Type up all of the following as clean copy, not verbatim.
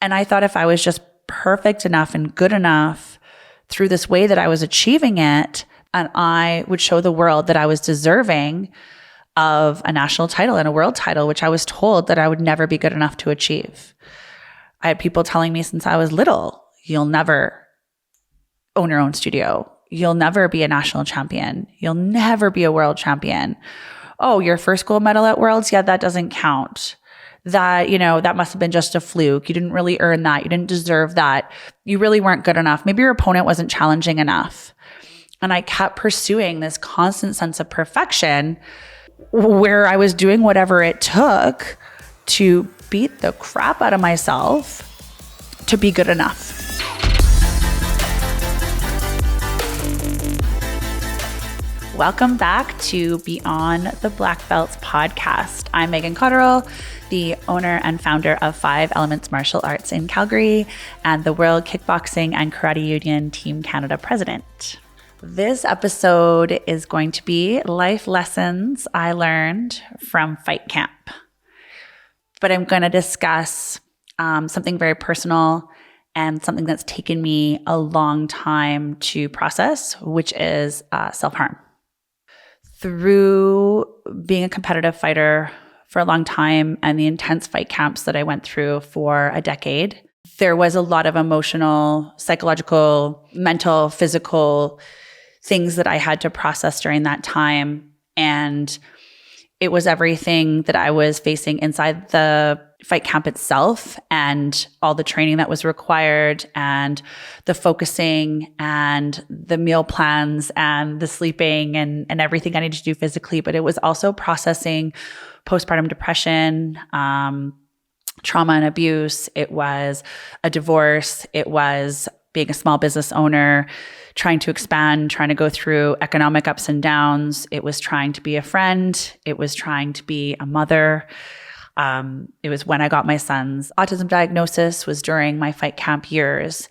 And I thought if I was just perfect enough and good enough through this way that I was achieving it, and I would show the world that I was deserving of a national title and a world title, which I was told that I would never be good enough to achieve. I had people telling me since I was little, you'll never own your own studio. You'll never be a national champion. You'll never be a world champion. Oh, your first gold medal at Worlds? Yeah, that doesn't count. That, that must have been just a fluke. You didn't really earn that. You didn't deserve that. You really weren't good enough. Maybe your opponent wasn't challenging enough. And I kept pursuing this constant sense of perfection where I was doing whatever it took to beat the crap out of myself to be good enough. Welcome back to Beyond the Black Belts podcast. I'm Megan Cotterill, the owner and founder of 5 Elements Martial Arts in Calgary and the World Kickboxing and Karate Union Team Canada president. This episode is going to be life lessons I learned from fight camp. But I'm going to discuss something very personal and something that's taken me a long time to process, which is self-harm. Through being a competitive fighter for a long time and the intense fight camps that I went through for a decade, there was a lot of emotional, psychological, mental, physical things that I had to process during that time. And it was everything that I was facing inside the fight camp itself and all the training that was required and the focusing and the meal plans and the sleeping and everything I needed to do physically. But it was also processing postpartum depression, trauma and abuse. It was a divorce. It was being a small business owner, trying to expand, trying to go through economic ups and downs. It was trying to be a friend. It was trying to be a mother. It was when I got my son's autism diagnosis was during my fight camp years.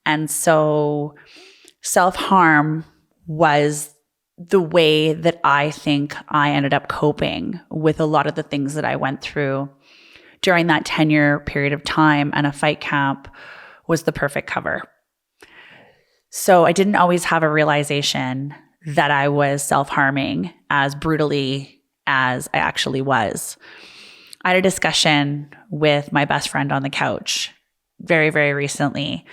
And so self-harm was the way that I think I ended up coping with a lot of the things that I went through during that 10-year period of time. And a fight camp was the perfect cover. So I didn't always have a realization that I was self-harming as brutally as I actually was. I had a discussion with my best friend on the couch very, very recently,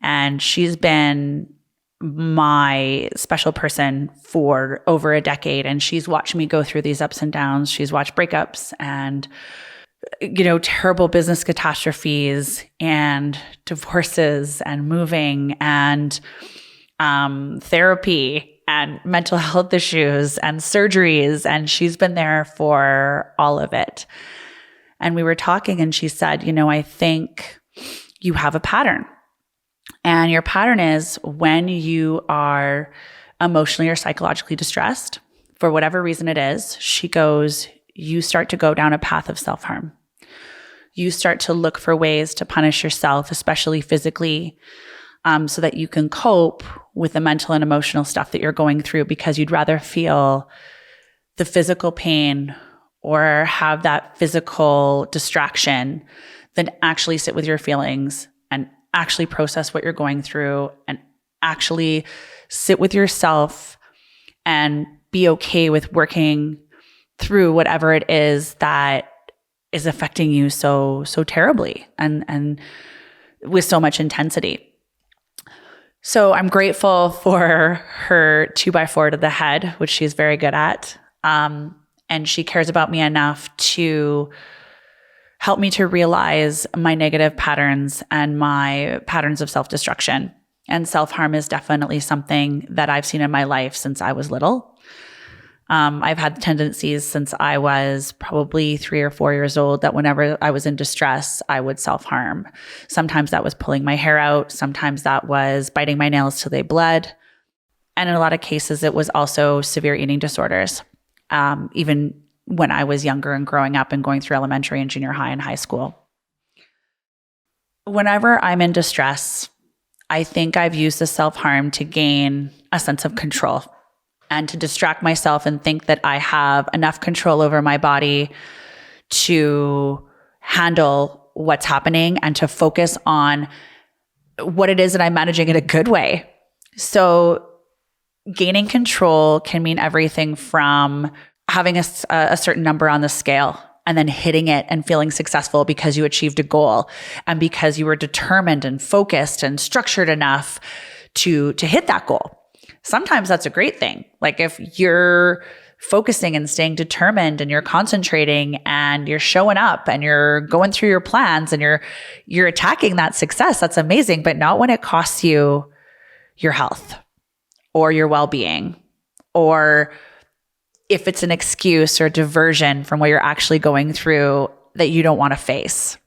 and she's been my special person for over a decade, and she's watched me go through these ups and downs. She's watched breakups and terrible business catastrophes and divorces and moving and therapy and mental health issues and surgeries. And she's been there for all of it. And we were talking and she said, I think you have a pattern. And your pattern is when you are emotionally or psychologically distressed, for whatever reason it is, she goes, you start to go down a path of self-harm. You start to look for ways to punish yourself, especially physically, so that you can cope with the mental and emotional stuff that you're going through, because you'd rather feel the physical pain or have that physical distraction than actually sit with your feelings and actually process what you're going through and actually sit with yourself and be okay with working through whatever it is that is affecting you so terribly and with so much intensity. So I'm grateful for her 2x4 to the head, which she's very good at. And she cares about me enough to help me to realize my negative patterns and my patterns of self-destruction. And self-harm is definitely something that I've seen in my life since I was little. I've had tendencies since I was probably 3 or 4 years old that whenever I was in distress, I would self-harm. Sometimes that was pulling my hair out. Sometimes that was biting my nails till they bled. And in a lot of cases, it was also severe eating disorders. Even when I was younger and growing up and going through elementary and junior high and high school. Whenever I'm in distress, I think I've used the self-harm to gain a sense of control and to distract myself and think that I have enough control over my body to handle what's happening and to focus on what it is that I'm managing in a good way. So gaining control can mean everything from having a certain number on the scale and then hitting it and feeling successful because you achieved a goal and because you were determined and focused and structured enough to hit that goal. Sometimes that's a great thing. Like if you're focusing and staying determined and you're concentrating and you're showing up and you're going through your plans and you're attacking that success, that's amazing, but not when it costs you your health or your well-being, or if it's an excuse or diversion from what you're actually going through that you don't want to face.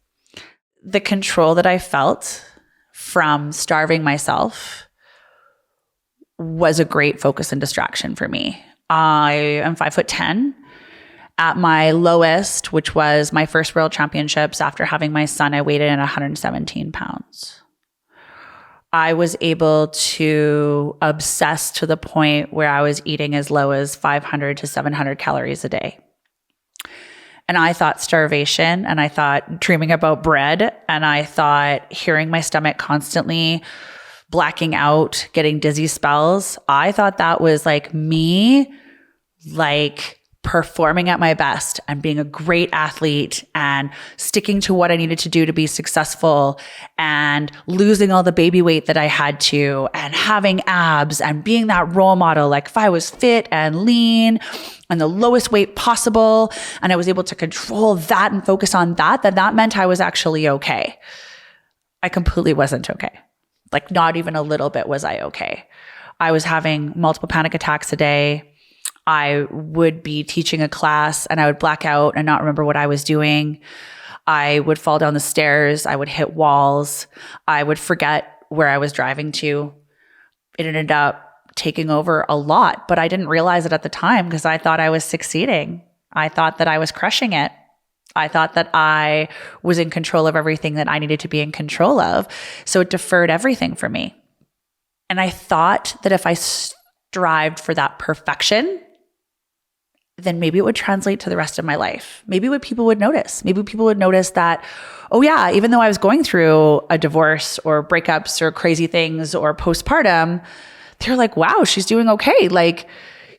The control that I felt from starving myself was a great focus and distraction for me. I am 5'10". At my lowest, which was my first world championships after having my son, I weighed in at 117 pounds. I was able to obsess to the point where I was eating as low as 500 to 700 calories a day. And I thought starvation, and I thought dreaming about bread, and I thought hearing my stomach constantly blacking out, getting dizzy spells. I thought that was like me, like performing at my best and being a great athlete and sticking to what I needed to do to be successful and losing all the baby weight that I had to and having abs and being that role model. Like if I was fit and lean and the lowest weight possible and I was able to control that and focus on that, then that meant I was actually okay. I completely wasn't okay. Like not even a little bit was I okay. I was having multiple panic attacks a day. I would be teaching a class and I would black out and not remember what I was doing. I would fall down the stairs. I would hit walls. I would forget where I was driving to. It ended up taking over a lot, but I didn't realize it at the time because I thought I was succeeding. I thought that I was crushing it. I thought that I was in control of everything that I needed to be in control of. So it deferred everything for me. And I thought that if I strived for that perfection, then maybe it would translate to the rest of my life. Maybe what people would notice. Maybe people would notice that, oh yeah, even though I was going through a divorce or breakups or crazy things or postpartum, they're like, wow, she's doing okay. Like,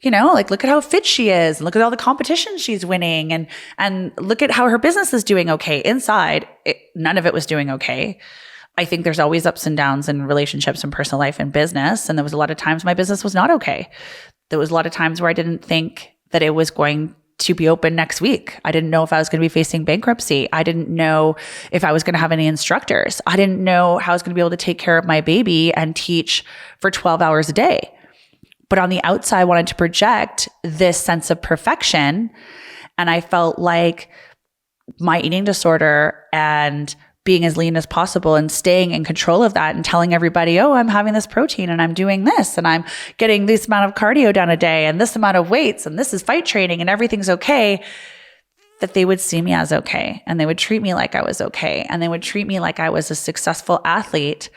you know, like look at how fit she is and look at all the competition she's winning and look at how her business is doing okay. Inside, none of it was doing okay. I think there's always ups and downs in relationships and personal life and business. And there was a lot of times my business was not okay. There was a lot of times where I didn't think that it was going to be open next week. I didn't know if I was going to be facing bankruptcy. I didn't know if I was going to have any instructors. I didn't know how I was going to be able to take care of my baby and teach for 12 hours a day. But on the outside, I wanted to project this sense of perfection. And I felt like my eating disorder and being as lean as possible and staying in control of that and telling everybody, oh, I'm having this protein and I'm doing this and I'm getting this amount of cardio done a day and this amount of weights and this is fight training and everything's okay, that they would see me as okay. And they would treat me like I was okay. And they would treat me like I was a successful athlete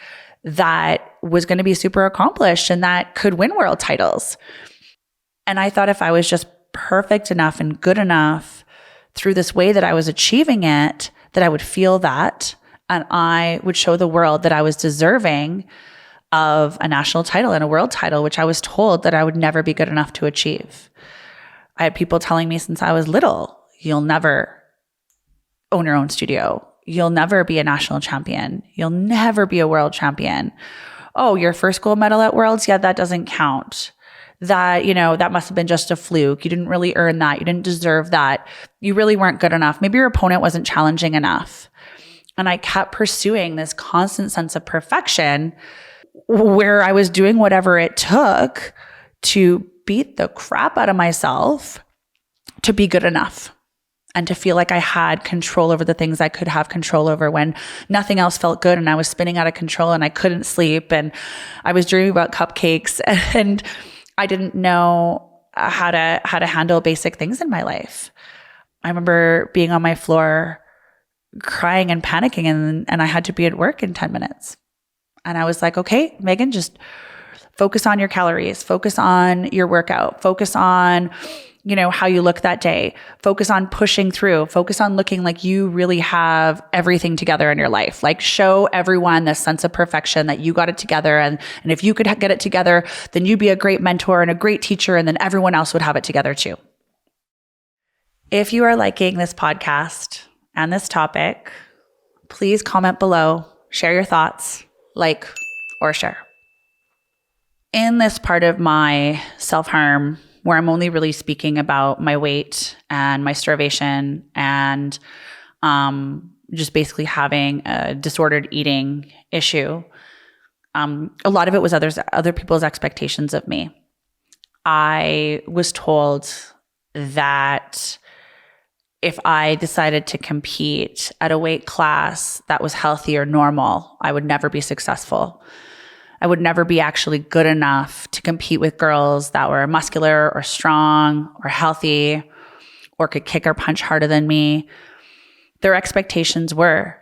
that was going to be super accomplished and that could win world titles. And I thought if I was just perfect enough and good enough through this way that I was achieving it, that I would feel that and I would show the world that I was deserving of a national title and a world title, which I was told that I would never be good enough to achieve. I had people telling me since I was little, you'll never own your own studio. You'll never be a national champion. You'll never be a world champion. Oh, your first gold medal at Worlds? Yeah, that doesn't count. That, you know, that must have been just a fluke. You didn't really earn that. You didn't deserve that. You really weren't good enough. Maybe your opponent wasn't challenging enough. And I kept pursuing this constant sense of perfection where I was doing whatever it took to beat the crap out of myself to be good enough and to feel like I had control over the things I could have control over when nothing else felt good and I was spinning out of control and I couldn't sleep and I was dreaming about cupcakes and I didn't know how to handle basic things in my life. I remember being on my floor crying and panicking and I had to be at work in 10 minutes. And I was like, okay, Megan, just focus on your calories, focus on your workout, focus on how you look that day. Focus on pushing through. Focus on looking like you really have everything together in your life. Like show everyone this sense of perfection that you got it together. And if you could get it together, then you'd be a great mentor and a great teacher. And then everyone else would have it together too. If you are liking this podcast and this topic, please comment below, share your thoughts, like or share. In this part of my self-harm, where I'm only really speaking about my weight and my starvation and just basically having a disordered eating issue, a lot of it was other people's expectations of me. I was told that if I decided to compete at a weight class that was healthy or normal, I would never be successful. I would never be actually good enough to compete with girls that were muscular or strong or healthy or could kick or punch harder than me. Their expectations were,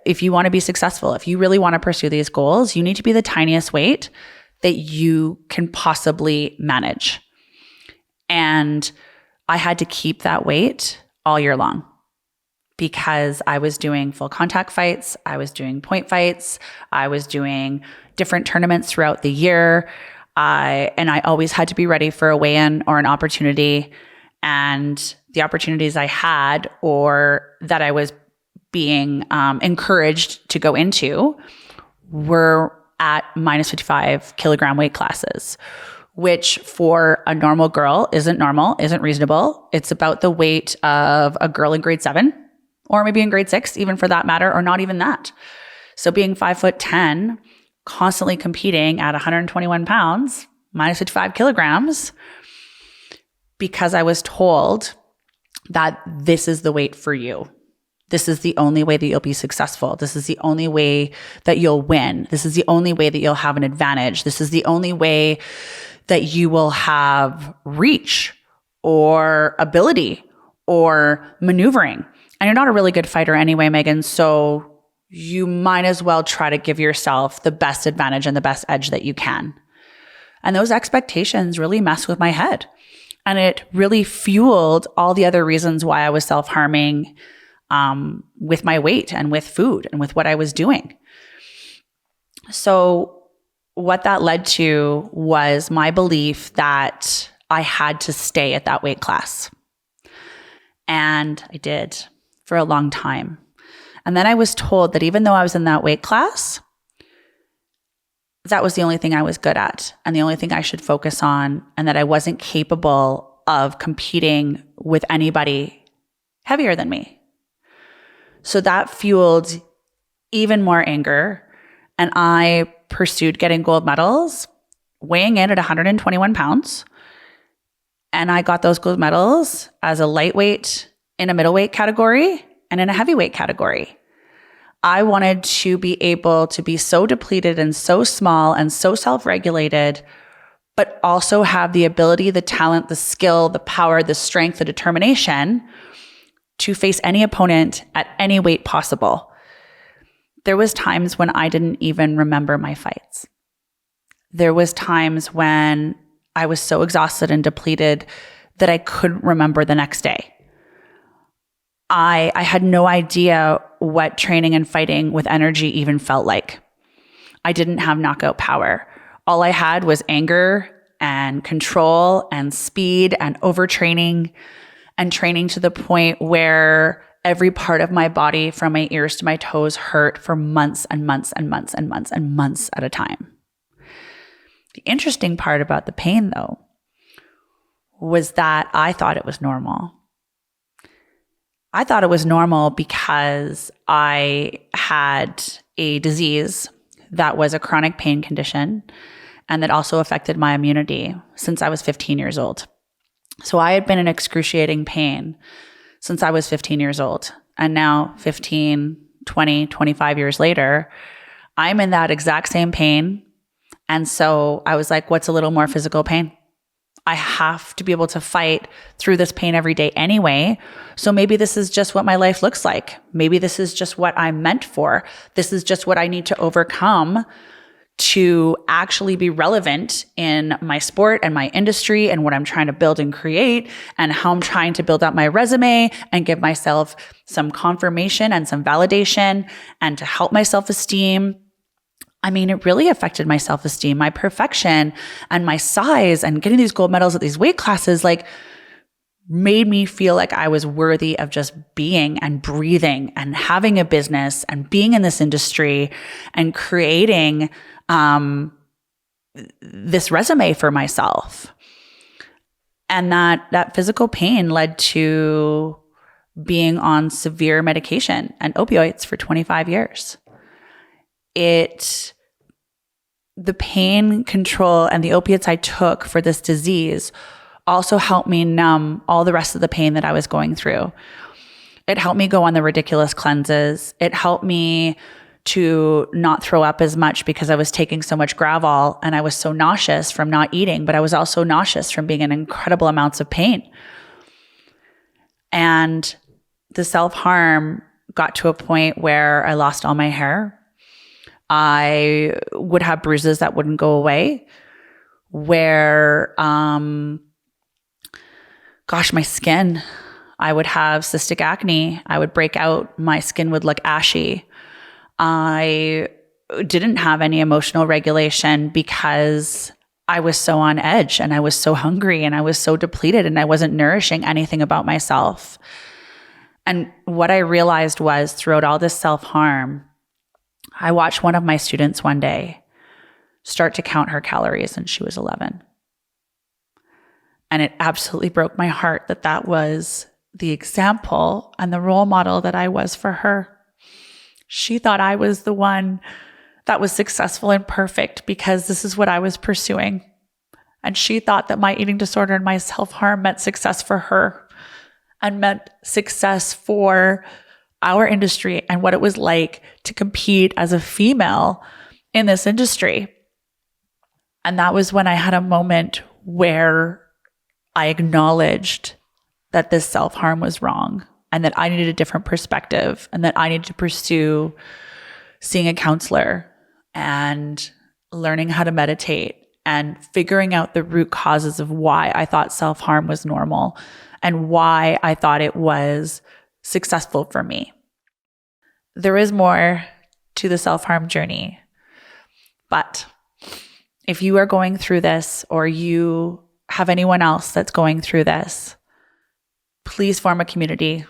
if you want to be successful, if you really want to pursue these goals, you need to be the tiniest weight that you can possibly manage. And I had to keep that weight all year long because I was doing full contact fights. I was doing point fights. I was doing different tournaments throughout the year. And I always had to be ready for a weigh-in or an opportunity. And the opportunities I had or that I was being encouraged to go into were at minus 55 kilogram weight classes, which for a normal girl isn't normal, isn't reasonable. It's about the weight of a girl in grade 7 or maybe in grade 6, even for that matter, or not even that. So being 5'10", constantly competing at 121 pounds, minus 55 kilograms, because I was told that this is the weight for you. This is the only way that you'll be successful. This is the only way that you'll win. This is the only way that you'll have an advantage. This is the only way that you will have reach or ability or maneuvering. And you're not a really good fighter anyway, Megan. So you might as well try to give yourself the best advantage and the best edge that you can. And those expectations really messed with my head. And it really fueled all the other reasons why I was self-harming with my weight and with food and with what I was doing. So what that led to was my belief that I had to stay at that weight class. And I did for a long time. And then I was told that even though I was in that weight class, that was the only thing I was good at and the only thing I should focus on, and that I wasn't capable of competing with anybody heavier than me. So that fueled even more anger. And I pursued getting gold medals, weighing in at 121 pounds. And I got those gold medals as a lightweight in a middleweight category and in a heavyweight category. I wanted to be able to be so depleted and so small and so self-regulated, but also have the ability, the talent, the skill, the power, the strength, the determination to face any opponent at any weight possible. There was times when I didn't even remember my fights. There was times when I was so exhausted and depleted that I couldn't remember the next day. I had no idea what training and fighting with energy even felt like. I didn't have knockout power. All I had was anger and control and speed and overtraining and training to the point where every part of my body from my ears to my toes hurt for months and months and months and months and months at a time. The interesting part about the pain, though, was that I thought it was normal. I thought it was normal because I had a disease that was a chronic pain condition and that also affected my immunity since I was 15 years old. So I had been in excruciating pain since I was 15 years old. And now 15, 20, 25 years later, I'm in that exact same pain. And so I was like, what's a little more physical pain? I have to be able to fight through this pain every day anyway. So maybe this is just what my life looks like. Maybe this is just what I'm meant for. This is just what I need to overcome to actually be relevant in my sport and my industry and what I'm trying to build and create and how I'm trying to build out my resume and give myself some confirmation and some validation and to help my self-esteem. I mean, it really affected my self-esteem, my perfection and my size, and getting these gold medals at these weight classes, like, made me feel like I was worthy of just being and breathing and having a business and being in this industry and creating this resume for myself. And that physical pain led to being on severe medication and opioids for 25 years. The pain control and the opiates I took for this disease also helped me numb all the rest of the pain that I was going through. It helped me go on the ridiculous cleanses. It helped me to not throw up as much because I was taking so much Gravol and I was so nauseous from not eating, but I was also nauseous from being in incredible amounts of pain. And the self-harm got to a point where I lost all my hair. I would have bruises that wouldn't go away, where, my skin, I would have cystic acne. I would break out. My skin would look ashy. I didn't have any emotional regulation because I was so on edge and I was so hungry and I was so depleted and I wasn't nourishing anything about myself. And what I realized was, throughout all this self-harm, I watched one of my students one day start to count her calories, and she was 11. And it absolutely broke my heart that was the example and the role model that I was for her. She thought I was the one that was successful and perfect because this is what I was pursuing. And she thought that my eating disorder and my self-harm meant success for her and meant success for our industry and what it was like to compete as a female in this industry. And that was when I had a moment where I acknowledged that this self-harm was wrong and that I needed a different perspective and that I needed to pursue seeing a counselor and learning how to meditate and figuring out the root causes of why I thought self-harm was normal and why I thought it was successful for me. There is more to the self-harm journey, but if you are going through this or you have anyone else that's going through this, please form a community.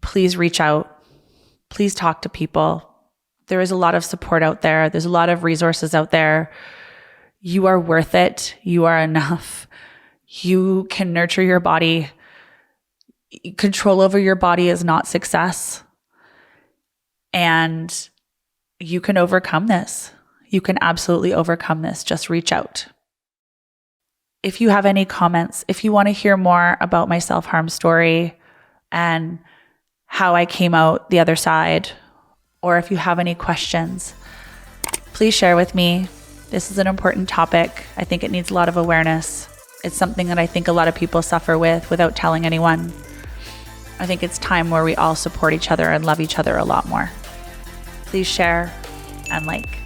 Please reach out. Please talk to people. There is a lot of support out there. There's a lot of resources out there. You are worth it. You are enough. You can nurture your body. Control over your body is not success. And you can overcome this. You can absolutely overcome this. Just reach out. If you have any comments, if you want to hear more about my self-harm story and how I came out the other side, or if you have any questions, please share with me. This is an important topic. I think it needs a lot of awareness. It's something that I think a lot of people suffer with without telling anyone. I think it's time where we all support each other and love each other a lot more. Please share and like.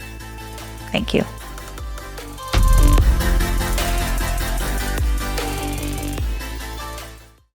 Thank you.